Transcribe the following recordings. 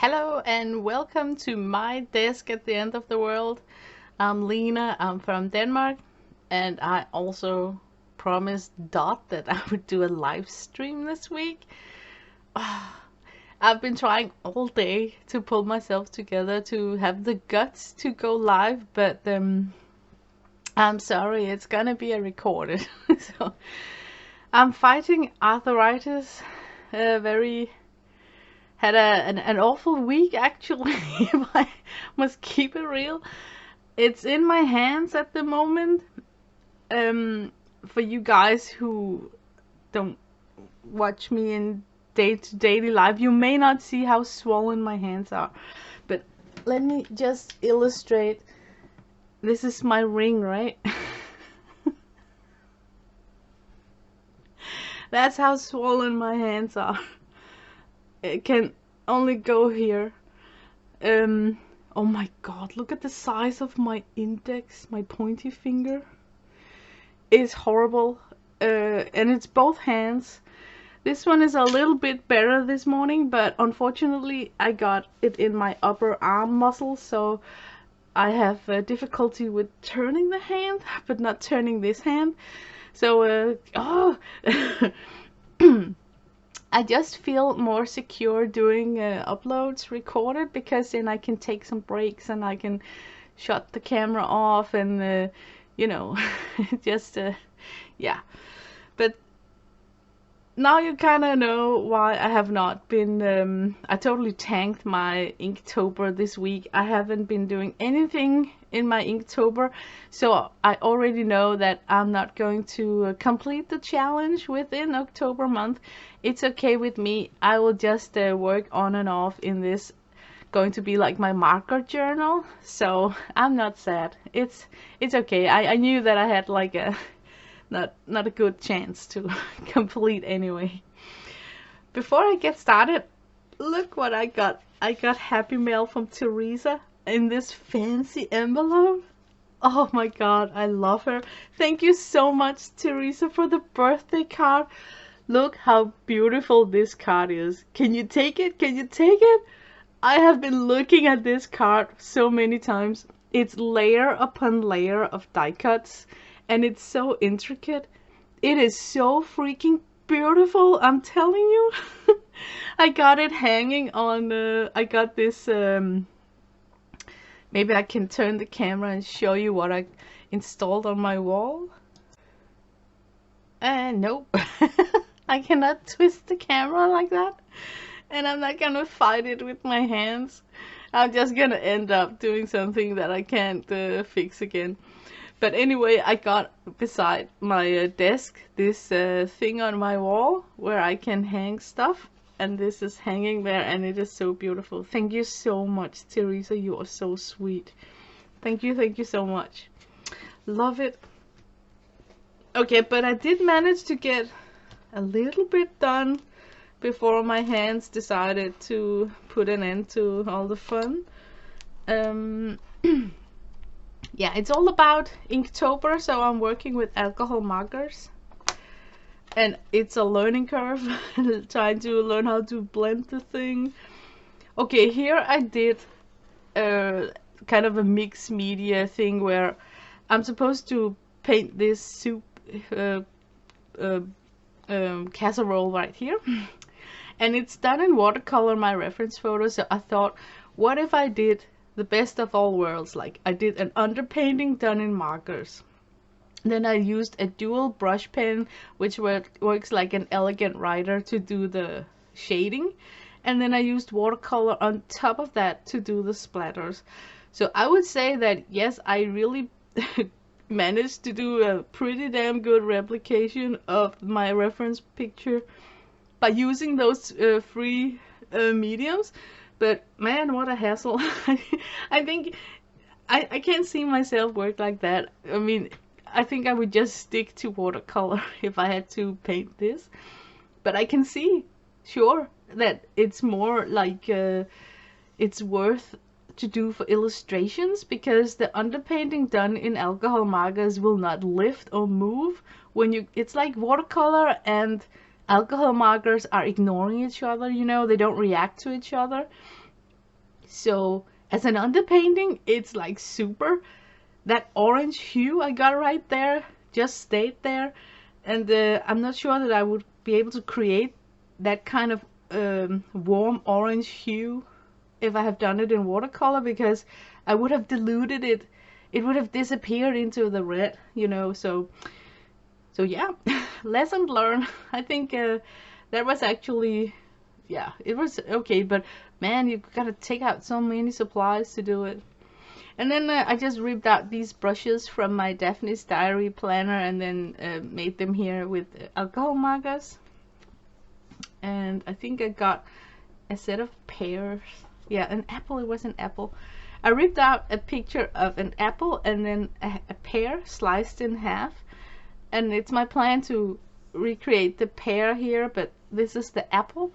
Hello and welcome to my desk at the end of the world. I'm Lena, I'm from Denmark, and I also promised Dot that I would do a live stream this week. I've been trying all day to pull myself together to have the guts to go live, but I'm sorry, it's gonna be a recorded. So I'm fighting arthritis, very had an awful week actually. If I must keep it real, it's in my hands at the moment. For you guys who don't watch me in daily life, you may not see how swollen my hands are, but let me just illustrate. This is my ring, right? That's how swollen my hands are. It can only go here. Oh my god, look at the size of my index, my pointy finger. It's horrible. And it's both hands. This one is a little bit better this morning, but unfortunately I got it in my upper arm muscle, so I have difficulty with turning the hand, but not turning this hand. So, I just feel more secure doing uploads recorded, because then I can take some breaks and I can shut the camera off and, you know, just, yeah. But now you kind of know why I have not been, I totally tanked my Inktober this week. I haven't been doing anything in my Inktober, so I already know that I'm not going to complete the challenge within October month. It's okay with me. I will just work on and off in this, going to be like my marker journal, so I'm not sad. It's okay. I knew that I had like a not a good chance to complete anyway. Before I get started, look what I got. I got Happy Mail from Teresa in this fancy envelope. Oh my god, I love her. Thank you so much, Teresa, for the birthday card. Look how beautiful this card is. Can you take it? Can you take it? I have been looking at this card so many times. It's layer upon layer of die cuts, and it's so intricate. It is so freaking beautiful, I'm telling you. I got it hanging on, I got this, maybe I can turn the camera and show you what I installed on my wall. Nope. I cannot twist the camera like that. And I'm not gonna fight it with my hands. I'm just gonna end up doing something that I can't fix again. But anyway, I got beside my desk this thing on my wall where I can hang stuff. And this is hanging there, and it is so beautiful. Thank you so much, Teresa. You are so sweet. Thank you so much. Love it. Okay, but I did manage to get a little bit done before my hands decided to put an end to all the fun. Yeah, it's all about Inktober, so I'm working with alcohol markers. And it's a learning curve, trying to learn how to blend the thing. Okay, here I did kind of a mixed media thing where I'm supposed to paint this soup casserole right here. And it's done in watercolor, my reference photo, so I thought, what if I did the best of all worlds? Like, I did an underpainting done in markers. Then I used a dual brush pen, which works like an elegant writer, to do the shading. And then I used watercolor on top of that to do the splatters. So I would say that, yes, I really managed to do a pretty damn good replication of my reference picture by using those free mediums. But man, what a hassle. I think I can't see myself work like that. I mean, I think I would just stick to watercolor if I had to paint this. But I can see, sure, that it's more like it's worth to do for illustrations, because the underpainting done in alcohol markers will not lift or move when you, it's like watercolor and alcohol markers are ignoring each other, you know, they don't react to each other. So as an underpainting, it's like super. That orange hue I got right there just stayed there, and I'm not sure that I would be able to create that kind of warm orange hue if I have done it in watercolor, because I would have diluted it. It would have disappeared into the red, you know. So yeah, lesson learned. I think that was actually, yeah, it was okay, but man, you gotta take out so many supplies to do it. And then I just ripped out these brushes from my Daphne's Diary planner and then made them here with alcohol markers. And I think I got a set of pears. Yeah, an apple. It was an apple. I ripped out a picture of an apple and then a pear sliced in half. And it's my plan to recreate the pear here, but this is the apple.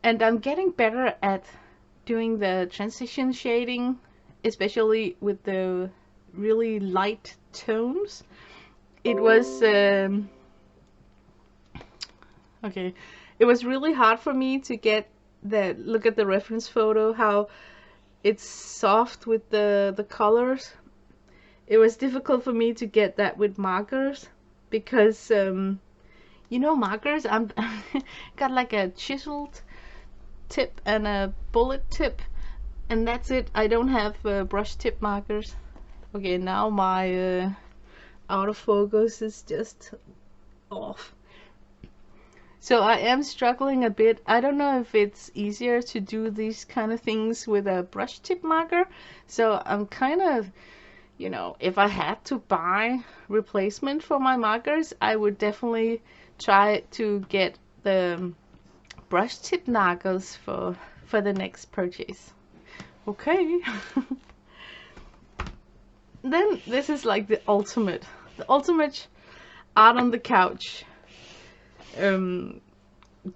And I'm getting better at doing the transition shading, especially with the really light tones. It was okay. It was really hard for me to get the look at the reference photo, how it's soft with the colors. It was difficult for me to get that with markers because you know, markers, I'm got like a chiseled tip and a bullet tip, and that's it. I don't have brush tip markers. Okay, now my autofocus is just off. So I am struggling a bit. I don't know if it's easier to do these kind of things with a brush tip marker. So I'm kind of, you know, if I had to buy replacement for my markers, I would definitely try to get the brush tip markers for the next purchase. Okay. Then this is like the ultimate art on the couch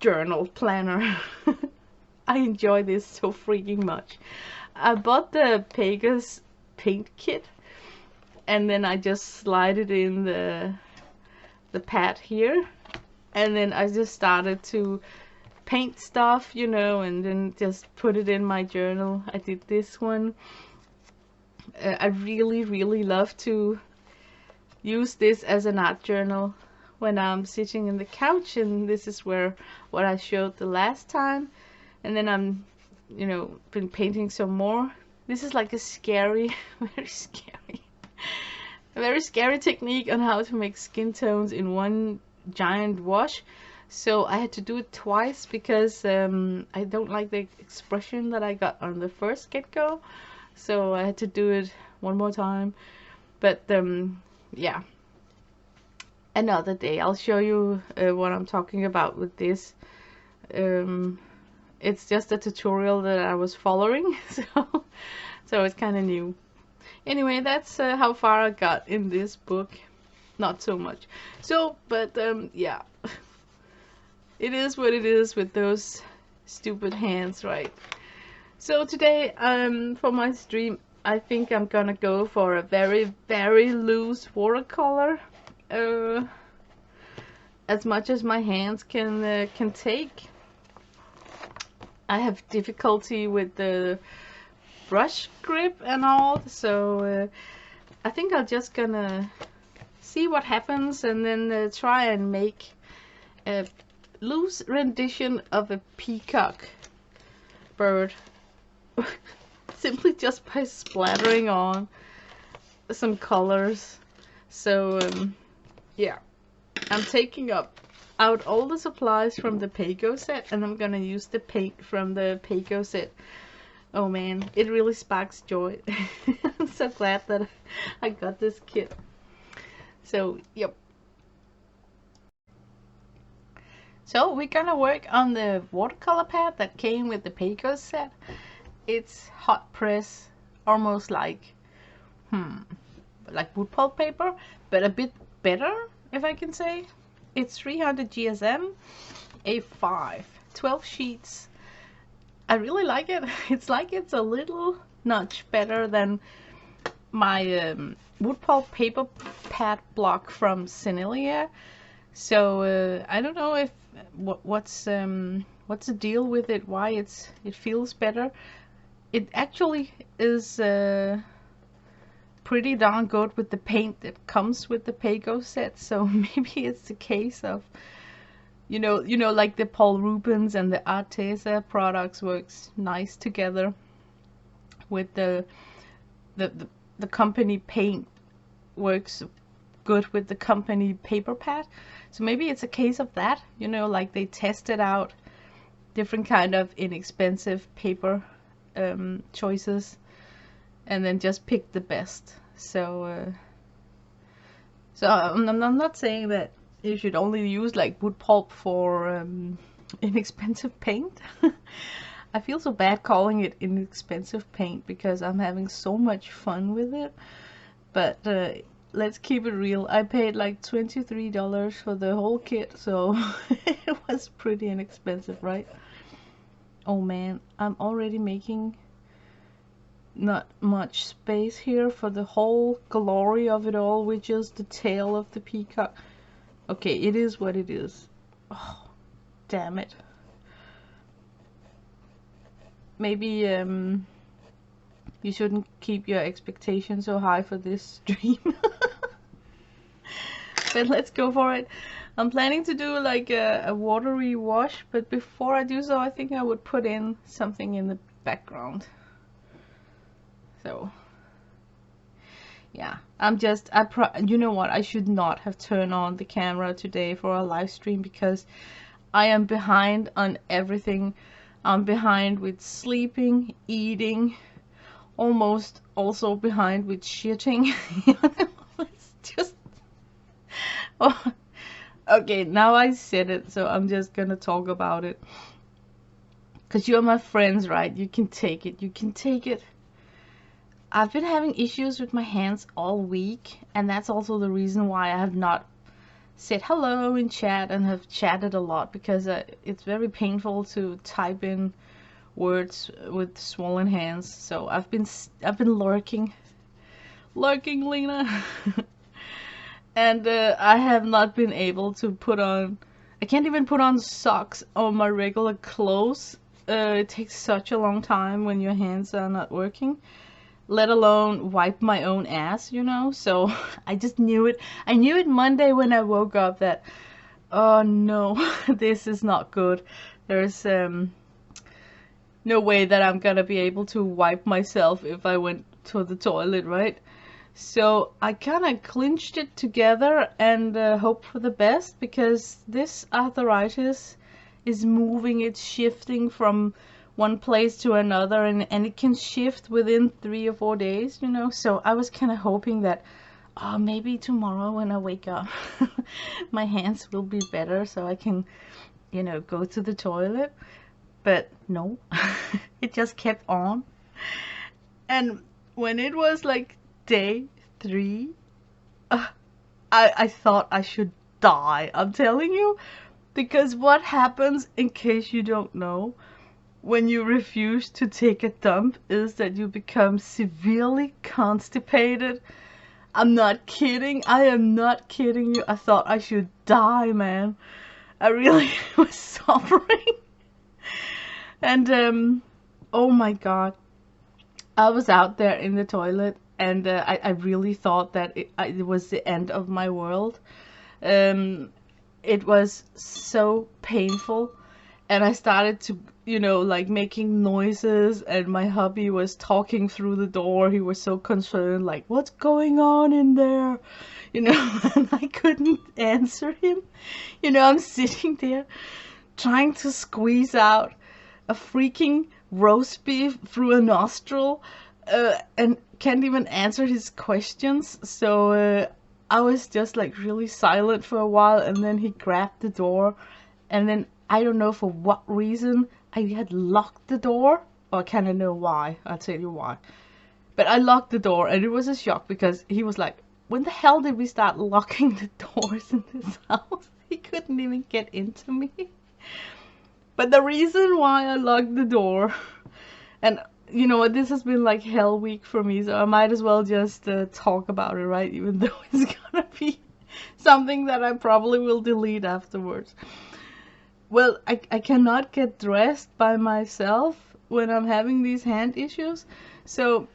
journal planner. I enjoy this so freaking much. I bought the Pegasus paint kit, and then I just slide it in the pad here, and then I just started to paint stuff, you know, and then just put it in my journal. I did this one. I really love to use this as an art journal when I'm sitting in the couch, and this is where what I showed the last time. And then I'm, you know, been painting some more. This is like a scary, very scary technique on how to make skin tones in one giant wash. So I had to do it twice because I don't like the expression that I got on the first get-go. So I had to do it one more time. But yeah, another day I'll show you what I'm talking about with this. It's just a tutorial that I was following, so it's kind of new. Anyway, that's how far I got in this book. Not so much. So, but yeah, it is what it is with those stupid hands, right? So today, for my stream, I think I'm gonna go for a very loose watercolor, as much as my hands can take. I have difficulty with the brush grip and all, so I think I'm just gonna see what happens and then try and make a loose rendition of a peacock bird. Simply just by splattering on some colors. So yeah, I'm taking out all the supplies from the Pago set, and I'm gonna use the paint from the Pago set. Oh man, it really sparks joy. I'm so glad that I got this kit. So yep. So we're gonna work on the watercolor pad that came with the Pago set. It's hot press, almost like wood pulp paper, but a bit better, if I can say. It's 300 GSM, A5, 12 sheets. I really like it. It's like it's a little notch better than my wood pulp paper pad block from Senilia. So I don't know if what's the deal with it, why it feels better. it actually is pretty darn good with the paint that comes with the Pago set. So maybe it's a case of, like the Paul Rubens and the Arteza products works nice together with the the company paint works good with the company paper pad. So maybe it's a case of that, like they tested out different kind of inexpensive paper choices and then just picked the best. So I'm not saying that you should only use like wood pulp for inexpensive paint. I feel so bad calling it inexpensive paint because I'm having so much fun with it. But let's keep it real. I paid like $23 for the whole kit, so it was pretty inexpensive, right? Oh man, I'm already making not much space here for the whole glory of it all, which is the tail of the peacock. Okay, it is what it is. Oh, damn it. Maybe you shouldn't keep your expectations so high for this stream. But let's go for it. I'm planning to do like a watery wash, but before I do so, I think I would put in something in the background. So yeah, you know what, I should not have turned on the camera today for a live stream because I am behind on everything. I'm behind with sleeping, eating, almost also behind with shitting. It's just, oh, okay, now I said it, so I'm just gonna talk about it. Because you're my friends, right? You can take it. You can take it. I've been having issues with my hands all week, and that's also the reason why I have not said hello in chat and have chatted a lot, because it's very painful to type in words with swollen hands. So I've been lurking, Lena. And I have not been able to put on, I can't even put on socks on my regular clothes. It takes such a long time when your hands are not working, let alone wipe my own ass, so I just knew it. I knew it Monday when I woke up that, oh no, this is not good. There's no way that I'm gonna be able to wipe myself if I went to the toilet, right? So I kind of clinched it together and hope for the best, because this arthritis is moving, it's shifting from one place to another, and it can shift within 3 or 4 days, so I was kind of hoping that, oh, maybe tomorrow when I wake up my hands will be better so I can, go to the toilet. But no, it just kept on. And when it was like day 3, I thought I should die, I'm telling you. Because what happens, in case you don't know, when you refuse to take a dump is that you become severely constipated. I'm not kidding. I am not kidding you. I thought I should die, man. I really was suffering. And oh my god. I was out there in the toilet, and I really thought that it was the end of my world. It was so painful, and I started to, like making noises, and my hubby was talking through the door. He was so concerned, like, what's going on in there? And I couldn't answer him. I'm sitting there trying to squeeze out a freaking roast beef through a nostril, and can't even answer his questions. So I was just like really silent for a while, and then he grabbed the door, and then I don't know for what reason I had locked the door. Or I kind of know why. I'll tell you why. But I locked the door, and it was a shock because he was like, when the hell did we start locking the doors in this house? He couldn't even get into me. But the reason why I locked the door, and you know what, this has been like hell week for me, so I might as well just talk about it, right? Even though it's gonna be something that I probably will delete afterwards. Well, I cannot get dressed by myself when I'm having these hand issues. So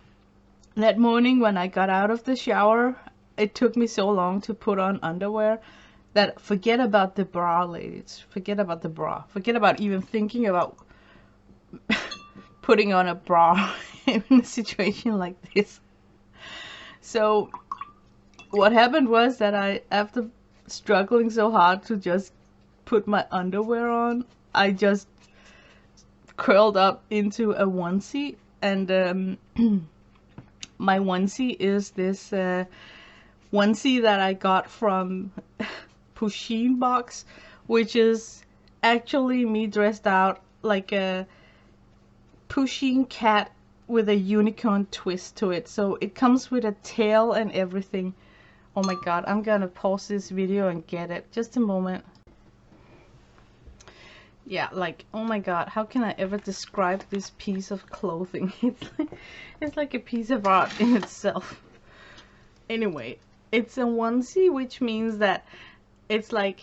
that morning when I got out of the shower, it took me so long to put on underwear that forget about the bra, ladies. Forget about the bra. Forget about even thinking about putting on a bra in a situation like this. So what happened was that after struggling so hard to just put my underwear on, I just curled up into a onesie. And my onesie is this onesie that I got from Pusheen box, which is actually me dressed out like a Pusheen cat with a unicorn twist to it. So it comes with a tail and everything. Oh my god, I'm gonna pause this video and get it. Just a moment. Yeah, like, oh my god, how can I ever describe this piece of clothing? It's like a piece of art in itself. Anyway, it's a onesie, which means that it's like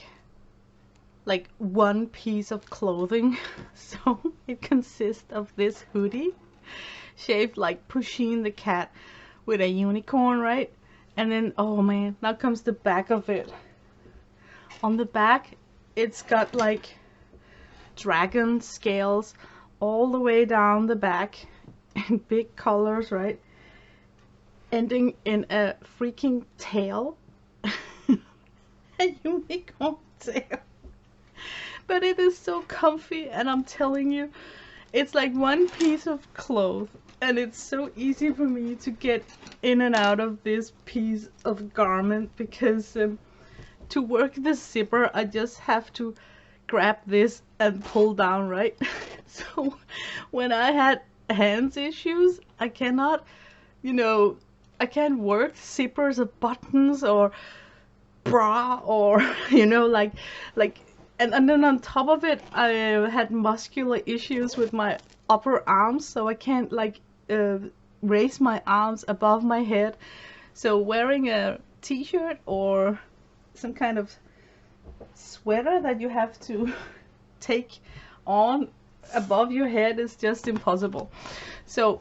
one piece of clothing. So it consists of this hoodie shaped like Pusheen the cat with a unicorn, right? And then, oh man, now comes the back of it. On the back, it's got like dragon scales all the way down the back in big colors, right? Ending in a freaking tail. A unicorn tail. But it is so comfy, and I'm telling you, it's like one piece of cloth, and it's so easy for me to get in and out of this piece of garment, because to work the zipper I just have to grab this and pull down, right? So when I had hands issues, I cannot, you know, I can't work zippers or buttons or bra or, you know, like and then on top of it, I had muscular issues with my upper arms, so I can't like raise my arms above my head. So wearing a t-shirt or some kind of sweater that you have to take on above your head is just impossible. So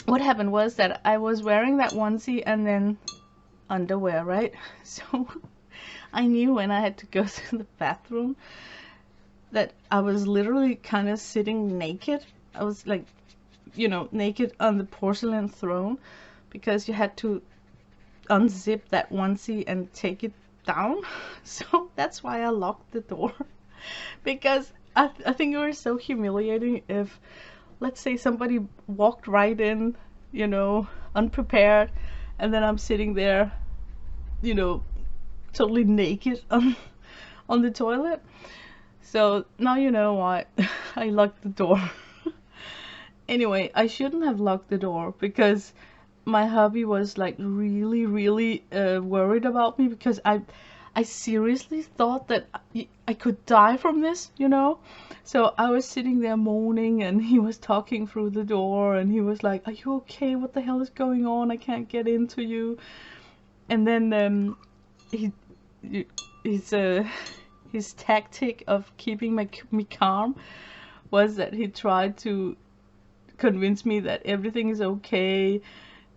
what happened was that I was wearing that onesie and then underwear, right? So I knew when I had to go to the bathroom that I was literally kind of sitting naked. I was like, you know, naked on the porcelain throne, because you had to unzip that onesie and take it down. So that's why I locked the door, because I think it was so humiliating if, let's say, somebody walked right in, you know, unprepared, and then I'm sitting there, you know, totally naked on the toilet. So now you know why I locked the door. Anyway, I shouldn't have locked the door, because my hubby was like really worried about me, because I seriously thought that I could die from this, you know. So I was sitting there moaning, and he was talking through the door, and he was like, "Are you okay? What the hell is going on? I can't get into you." And then his tactic of keeping me calm was that he tried to convince me that everything is okay,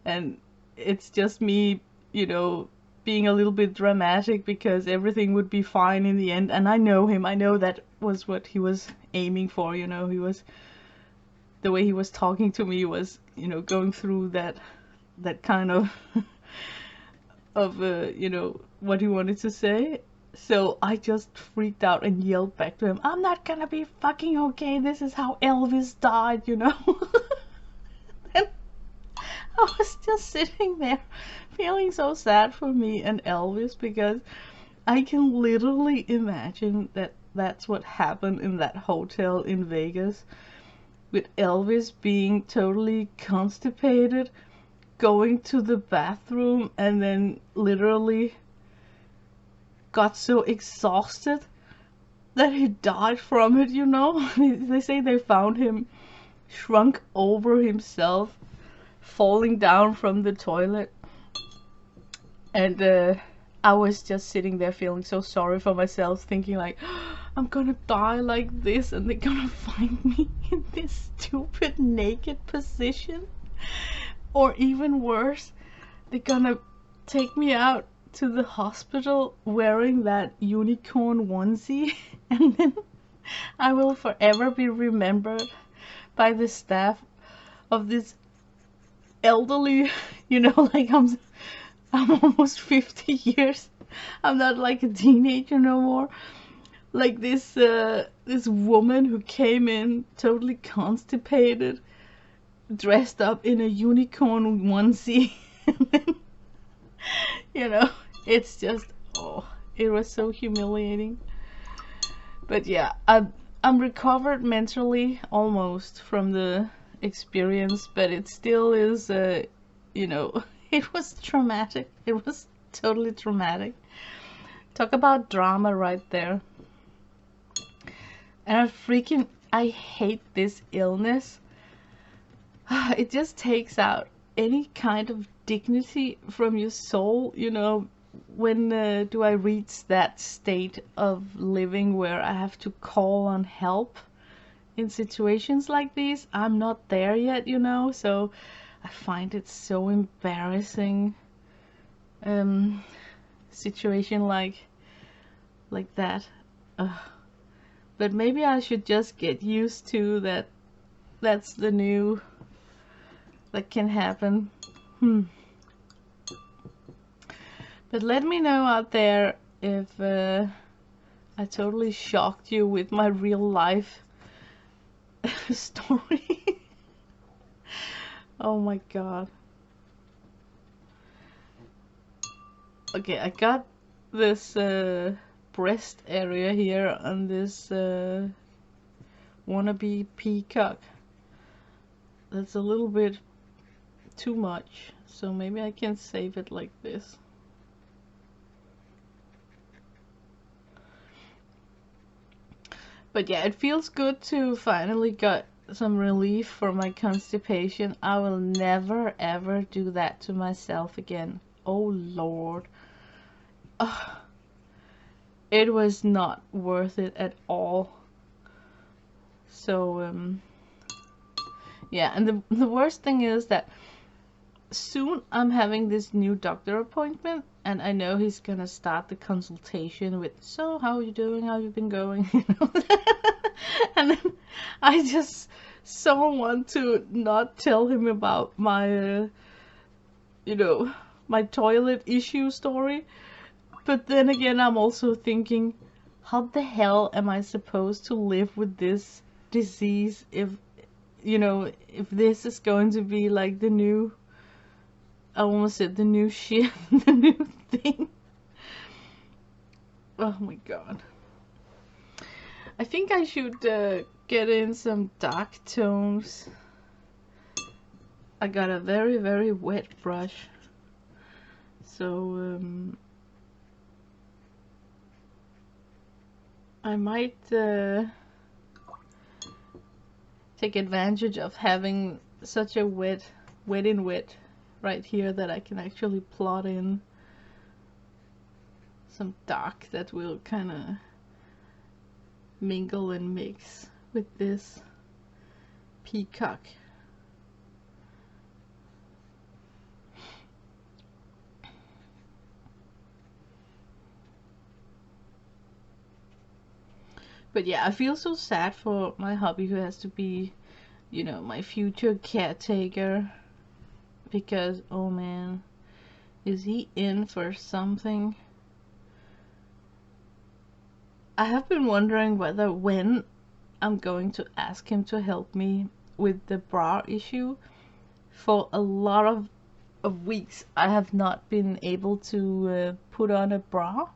and it's just me, you know, being a little bit dramatic, because everything would be fine in the end. And I know him, I know that was what he was aiming for, you know. He was, the way he was talking to me was, you know, going through that kind of you know, what he wanted to say. So I just freaked out and yelled back to him, "I'm not gonna be fucking okay. This is how Elvis died, you know." And I was just sitting there feeling so sad for me and Elvis, because I can literally imagine that that's what happened in that hotel in Vegas, with Elvis being totally constipated, going to the bathroom, and then literally got so exhausted that he died from it, you know. They say they found him shrunk over himself, falling down from the toilet. And I was just sitting there feeling so sorry for myself, thinking like, I'm gonna die like this and they're gonna find me in this stupid naked position. Or even worse, they're gonna take me out to the hospital wearing that unicorn onesie and then I will forever be remembered by the staff of this elderly, like I'm almost 50 years. I'm not like a teenager no more. Like this woman who came in totally constipated, dressed up in a unicorn onesie. And then, it's just, it was so humiliating. But yeah, I'm recovered mentally almost from the experience, but it still is, it was traumatic. It was totally traumatic. Talk about drama right there. And I hate this illness. It just takes out any kind of dignity from your soul, when do I reach that state of living where I have to call on help in situations like these? I'm not there yet, so I find it so embarrassing. Situation like that. But maybe I should just get used to that. That's the new that can happen. But let me know out there if I totally shocked you with my real life story. Oh my god. Okay, I got this breast area here on this wannabe peacock. That's a little bit too much, so maybe I can save it like this. But yeah, it feels good to finally got some relief for my constipation. I will never ever do that to myself again. Oh Lord. It was not worth it at all. So yeah, and the worst thing is that soon I'm having this new doctor appointment, and I know he's gonna start the consultation with, so how are you doing, how have you been going, and then I just so want to not tell him about my my toilet issue story. But then again, I'm also thinking, how the hell am I supposed to live with this disease if this is going to be like the new, I almost said the new shit, the new thing. Oh my god. I think I should get in some dark tones. I got a very, very wet brush. So I might take advantage of having such a wet right here that I can actually plot in some dark that will kind of mingle and mix with this peacock. But yeah, I feel so sad for my hubby who has to be, my future caretaker. Because, oh man, is he in for something? I have been wondering when I'm going to ask him to help me with the bra issue. For a lot of weeks, I have not been able to put on a bra.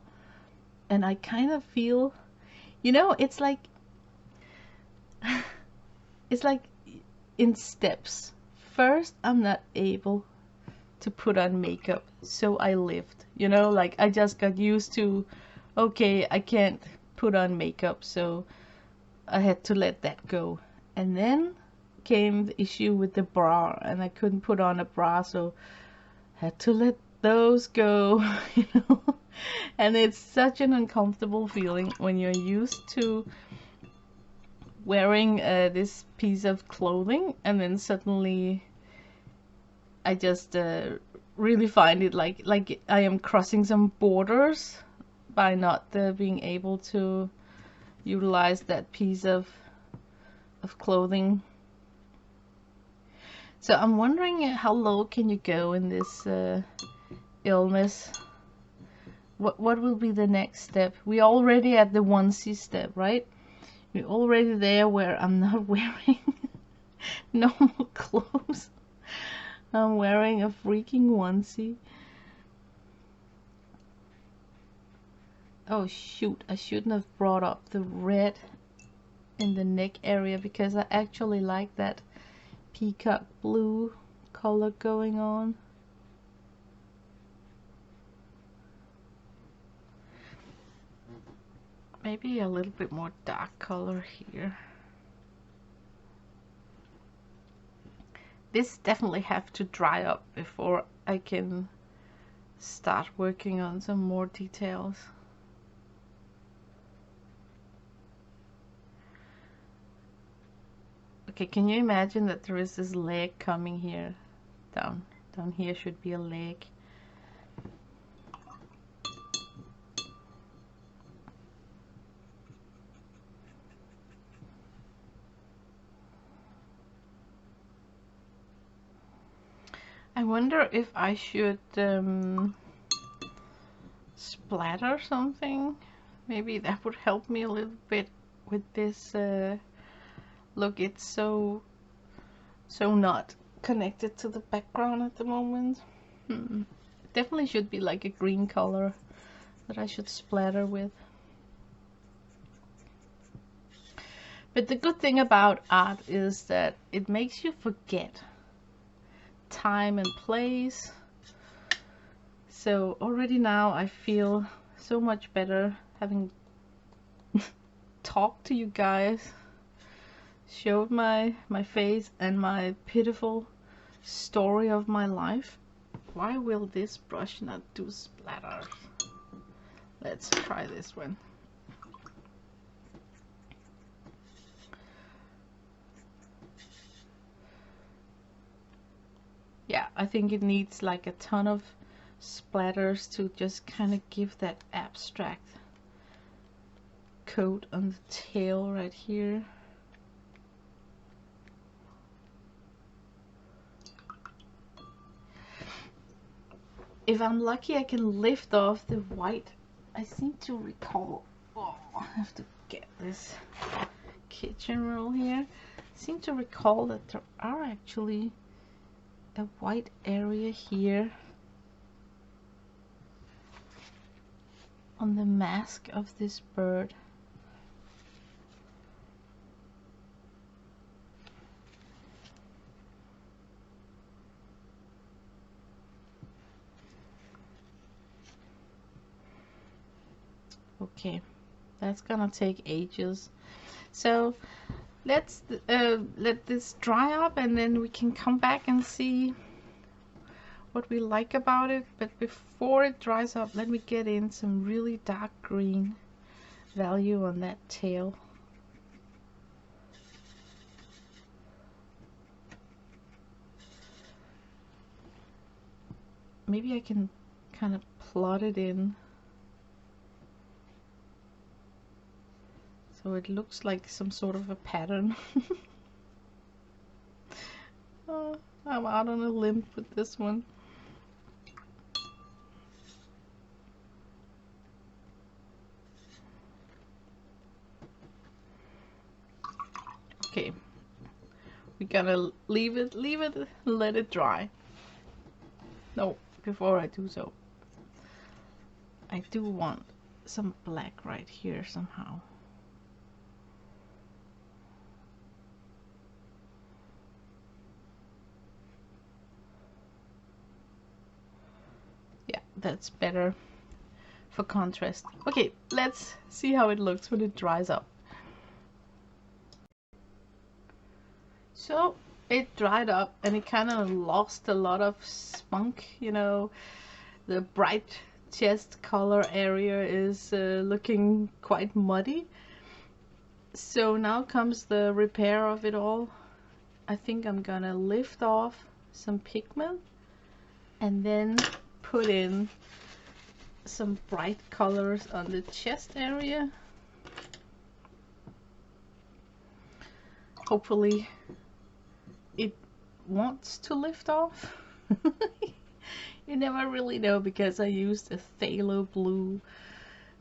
And I kind of feel, it's like in steps. First, I'm not able to put on makeup, so I lived. Like I just got used to, okay, I can't put on makeup, so I had to let that go. And then came the issue with the bra, and I couldn't put on a bra, so I had to let those go. And it's such an uncomfortable feeling when you're used to wearing this piece of clothing, and then suddenly I just really find it like I am crossing some borders by not being able to utilize that piece of clothing. So I'm wondering how low can you go in this illness? What will be the next step? We're already at the onesie step, right? We're already there where I'm not wearing normal clothes. I'm wearing a freaking onesie. Oh shoot, I shouldn't have brought up the red in the neck area because I actually like that peacock blue color going on. Maybe a little bit more dark color here. This definitely have to dry up before I can start working on some more details. Okay, can you imagine that there is this leg coming here? Down here should be a leg. I wonder if I should splatter something. Maybe that would help me a little bit with this look. It's so not connected to the background at the moment. It definitely should be like a green color that I should splatter with. But the good thing about art is that it makes you forget time and place. So already now I feel so much better having talked to you guys, showed my face and my pitiful story of my life. Why will this brush not do splatters? Let's try this one. Yeah, I think it needs like a ton of splatters to just kind of give that abstract coat on the tail right here. If I'm lucky, I can lift off the white. I seem to recall, oh, I have to get this kitchen roll here. I seem to recall that there are actually a white area here on the mask of this bird. Okay, that's gonna take ages. So let's let this dry up, and then we can come back and see what we like about it. But before it dries up, let me get in some really dark green value on that tail. Maybe I can kind of plot it in so it looks like some sort of a pattern. Oh, I'm out on a limb with this one. Okay, we gotta leave it, let it dry. No, before I do so, I do want some black right here somehow. Yeah, that's better for contrast. Okay, let's see how it looks when it dries up. So it dried up and it kind of lost a lot of spunk, you know, the bright chest color area is looking quite muddy. So now comes the repair of it all. I think I'm gonna lift off some pigment and then put in some bright colors on the chest area. Hopefully it wants to lift off. You never really know because I used a phthalo blue,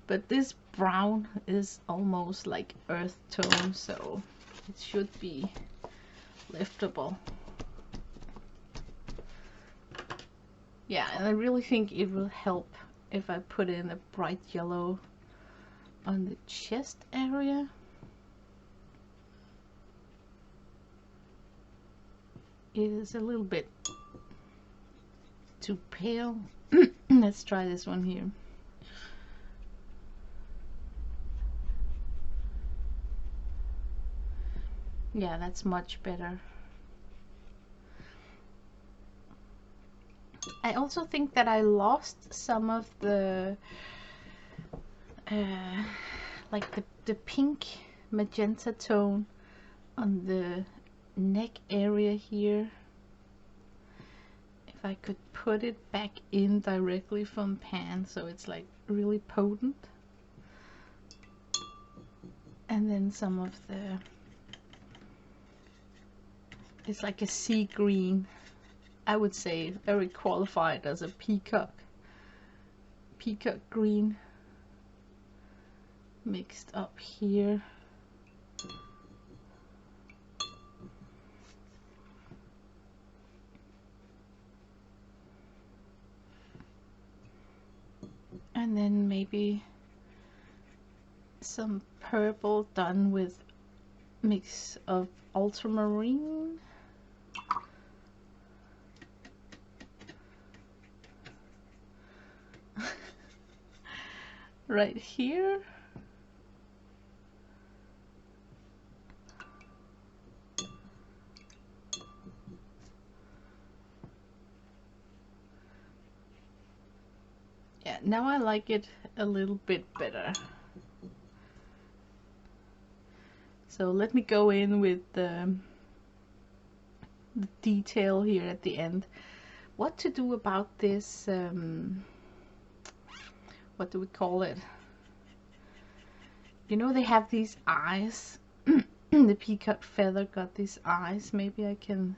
but this brown is almost like earth tone, so it should be liftable. Yeah, and I really think it will help if I put in a bright yellow on the chest area. It is a little bit too pale. Let's try this one here. Yeah, that's much better. I also think that I lost some of the like the pink magenta tone on the neck area here. If I could put it back in directly from pan so it's like really potent. And then some of the, it's like a sea green, I would say very qualified as a peacock green mixed up here. And then maybe some purple done with mix of ultramarine. Right here. Yeah, now I like it a little bit better. So let me go in with the detail here at the end. What to do about this, what do we call it? You know, they have these eyes. The peacock feather got these eyes. Maybe I can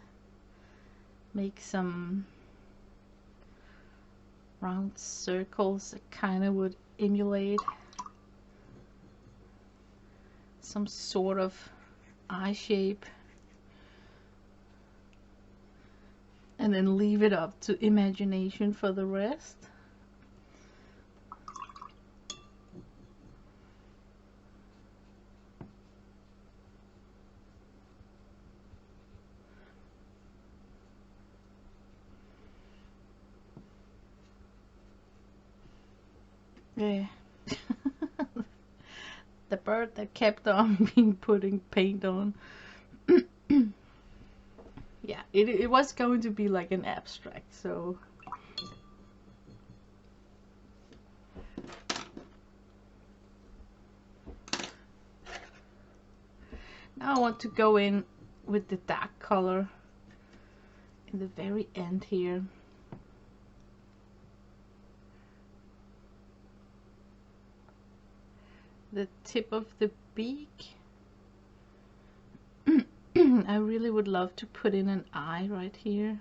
make some round circles that kind of would emulate some sort of eye shape, and then leave it up to imagination for the rest. Yeah. The bird that kept on being putting paint on. Yeah, it was going to be like an abstract, so now I want to go in with the dark color in the very end here. The tip of the beak. I really would love to put in an eye right here.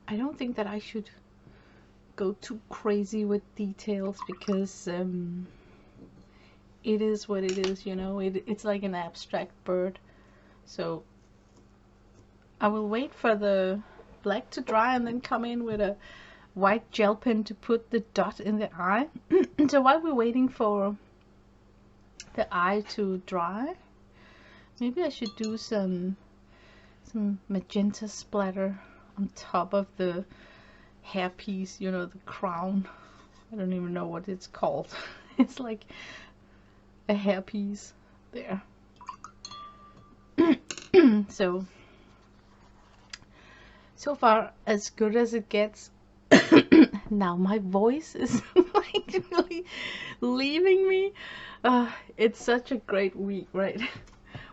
I don't think that I should go too crazy with details because it is what it is, you know. It's like an abstract bird. So I will wait for the black to dry and then come in with a white gel pen to put the dot in the eye. So while we're waiting for the eye to dry, maybe I should do some magenta splatter on top of the hairpiece, you know, the crown. I don't even know what it's called. It's like a hairpiece there. So far as good as it gets. Now my voice is like really leaving me. It's such a great week, right?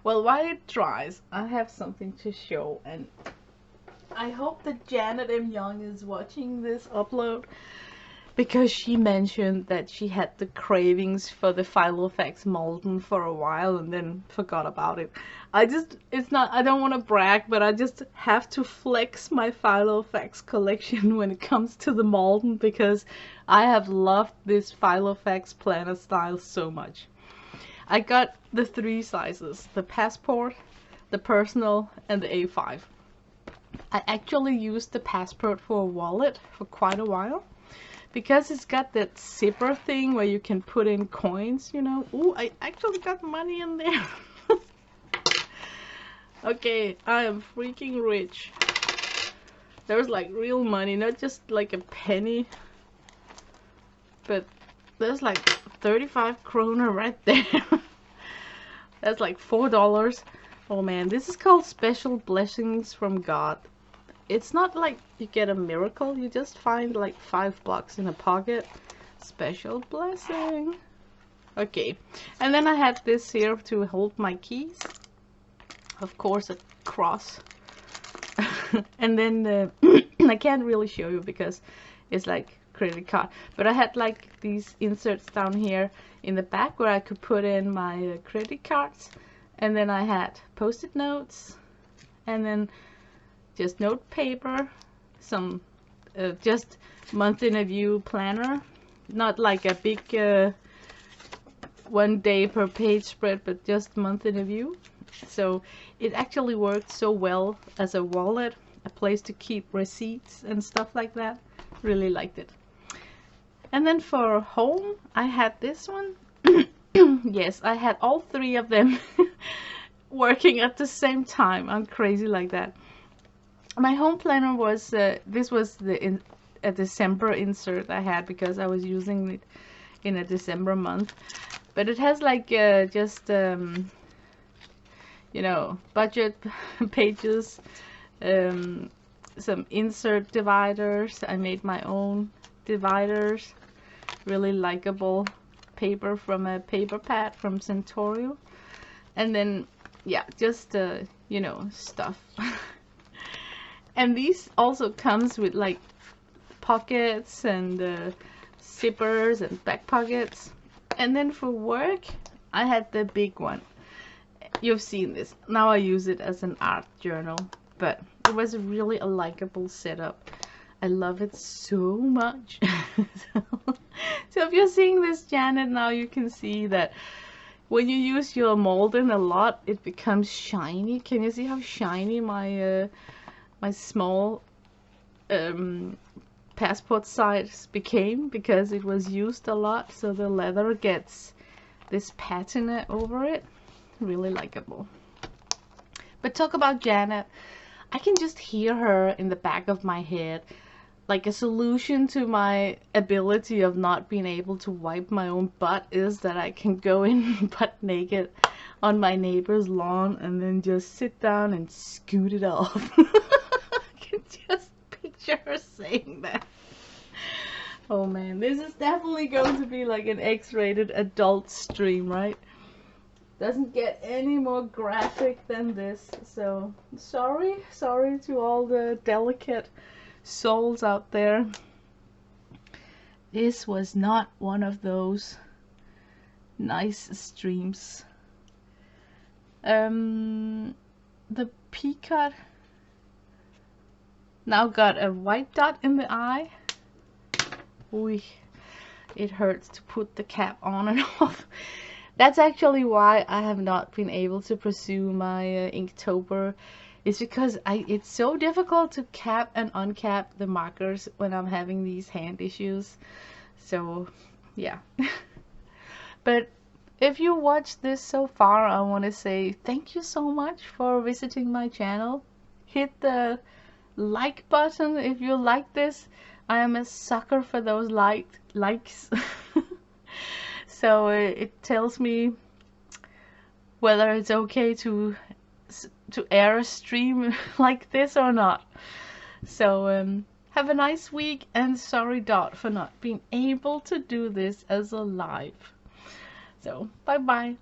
Well, while it dries, I have something to show, and I hope that Janet M. Young is watching this upload, because she mentioned that she had the cravings for the filofax molten for a while and then forgot about it. I don't want to brag, but I just have to flex my filofax collection when it comes to the molten, because I have loved this filofax planner style so much. I got the 3 sizes, the Passport, the Personal, and the A5. I actually used the Passport for a wallet for quite a while, because it's got that zipper thing where you can put in coins, you know. Ooh, I actually got money in there. Okay, I am freaking rich. There's like real money, not just like a penny, but there's like 35 kroner right there. That's like $4. Oh man, this is called Special Blessings from God. It's not like you get a miracle, you just find like $5 in a pocket. Special blessing. Okay, and then I had this here to hold my keys. Of course, a cross. And then I can't really show you because it's like credit card, but I had like these inserts down here in the back where I could put in my credit cards, and then I had post-it notes, and then just note paper, some just month in a view planner, not like a big 1 day per page spread, but just month in a view. So it actually worked so well as a wallet, a place to keep receipts and stuff like that. Really liked it. And then for home, I had this one. Yes, I had all 3 of them working at the same time. I'm crazy like that. My home planner was, this was a December insert I had because I was using it in a December month. But it has like just, you know, budget pages, some insert dividers. I made my own dividers. Really likable paper from a paper pad from Centaurio. And then, yeah, just, you know, stuff. And these also comes with like pockets and zippers and back pockets. And then for work, I had the big one. You've seen this. Now I use it as an art journal, but it was really a likable setup. I love it so much. So if you're seeing this, Janet, now you can see that when you use your molden a lot, it becomes shiny. Can you see how shiny my my small passport size became, because it was used a lot? So the leather gets this patina over it. Really likable. But talk about Janet, I can just hear her in the back of my head. Like, a solution to my ability of not being able to wipe my own butt is that I can go in butt naked on my neighbor's lawn and then just sit down and scoot it off. I can just picture her saying that. Oh man, this is definitely going to be like an X-rated adult stream, right? Doesn't get any more graphic than this. So sorry to all the delicate souls out there. This was not one of those nice streams. The peacock now got a white dot in the eye. Ooh, it hurts to put the cap on and off. That's actually why I have not been able to pursue my Inktober. It's because it's so difficult to cap and uncap the markers when I'm having these hand issues. So, yeah. But if you watched this so far, I want to say thank you so much for visiting my channel. Hit the like button if you like this. I am a sucker for those likes. So it tells me whether it's okay to air a stream like this or not. So have a nice week, and sorry Dot for not being able to do this as a live. So bye bye.